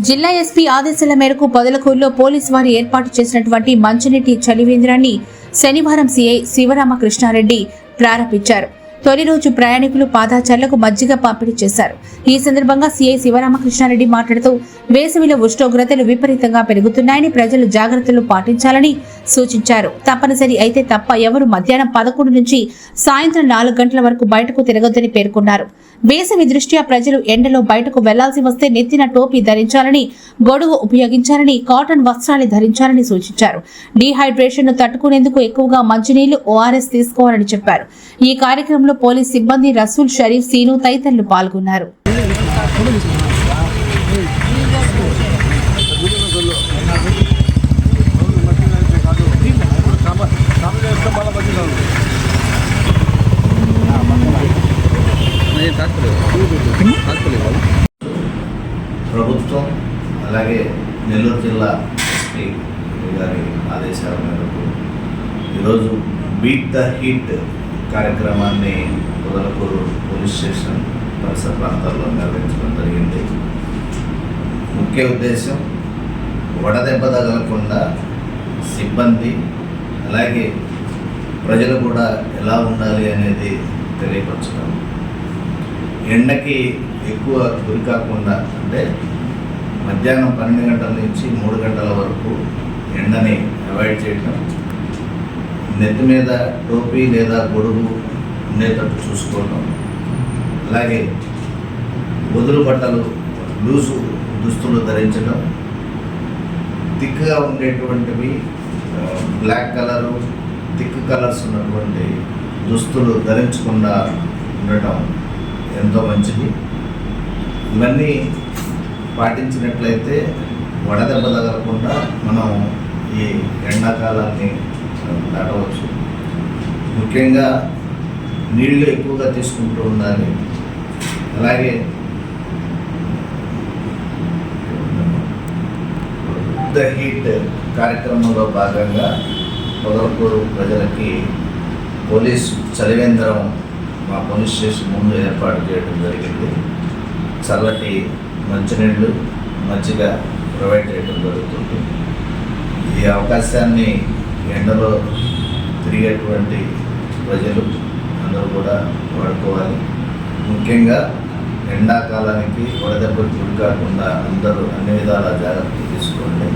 జిల్లా ఎస్పీ ఆదేశాల మేరకు పొదలకూరులో పోలీసు వారు ఏర్పాటు చేసినటువంటి మంచినీటి చలివేంద్రాన్ని శనివారం సీఐ శివరామకృష్ణారెడ్డి ప్రారంభించారు. తొలి రోజు ప్రయాణికులు పాదాచారులకు మజ్జిగ పంపిణీ చేశారు. ఈ సందర్భంగా సీఐ శివరామకృష్ణారెడ్డి మాట్లాడుతూ వేసవిలో ఉష్ణోగ్రతలు విపరీతంగా పెరుగుతున్నాయని ప్రజలు జాగ్రత్తలు పాటించాలని సూచించారు. తప్పనిసరి అయితే తప్ప ఎవరు మధ్యాహ్నం 11 నుంచి సాయంత్రం 4 గంటల వరకు బయటకు తిరగొద్దని పేర్కొన్నారు. వేసవి దృష్ట్యా ప్రజలు ఎండలో బయటకు వెళ్లాల్సి వస్తే నెత్తిన టోపీ ధరించాలని, గొడుగు ఉపయోగించాలని, కాటన్ వస్త్రాలు ధరించాలని సూచించారు. డీహైడ్రేషన్ ను తట్టుకునేందుకు ఎక్కువగా మంచినీళ్లు, ఓఆర్ఎస్ తీసుకోవాలని చెప్పారు. ఈ కార్యక్రమంలో పోలీస్ సిబ్బంది రసూల్, షరీఫ్, సీను తదితరులు పాల్గొన్నారు. ప్రభుత్వం అలాగే నెల్లూరు జిల్లా ఎస్పీ గారి ఆదేశాల మేరకు ఈరోజు బీట్ ద హీట్ కార్యక్రమాన్ని పొదలకూరు పోలీస్ స్టేషన్ పరిసర ప్రాంతాల్లో నిర్వహించడం జరిగింది. ముఖ్య ఉద్దేశం వడదెబ్బ తగలకుండా సిబ్బంది అలాగే ప్రజలు కూడా ఎలా ఉండాలి అనేది తెలియపరచడం, ఎండకి ఎక్కువ గురి కాకుండా అంటే మధ్యాహ్నం 12 గంటల నుంచి 3 గంటల వరకు ఎండని అవాయిడ్ చేయటం, నెత్తి మీద టోపీ లేదా గొడుగు ఉండేటట్టు చూసుకోవటం, అలాగే వదులు బట్టలు లూజు దుస్తులు ధరించడం, థిక్గా ఉండేటువంటివి బ్లాక్ కలరు థిక్ కలర్స్ ఉన్నటువంటి దుస్తులు ధరించకుండా ఉండటం ఎంతో మంచిది. ఇవన్నీ పాటించినట్లయితే వడదెబ్బ తగలకుండా మనం ఈ ఎండాకాలాన్ని దాటవచ్చు. ముఖ్యంగా నీళ్లు ఎక్కువగా తీసుకుంటూ ఉండాలి. అలాగే ద హీట్ కార్యక్రమంలో భాగంగా పొదలకూరు ప్రజలకి పోలీసు చలివేంద్రం మా పోలీస్ స్టేషన్ ముందు ఏర్పాటు చేయడం జరిగింది. చల్లటి మంచినీళ్ళు, మజ్జిగ ప్రొవైడ్ చేయడం జరుగుతుంది. ఈ అవకాశాన్ని ఎండలో తిరిగేటువంటి ప్రజలు అందరూ కూడా వాడుకోవాలి. ముఖ్యంగా ఎండాకాలానికి వడదెబ్బకు గురి కాకుండా అందరూ అన్ని విధాల జాగ్రత్తలు తీసుకోండి.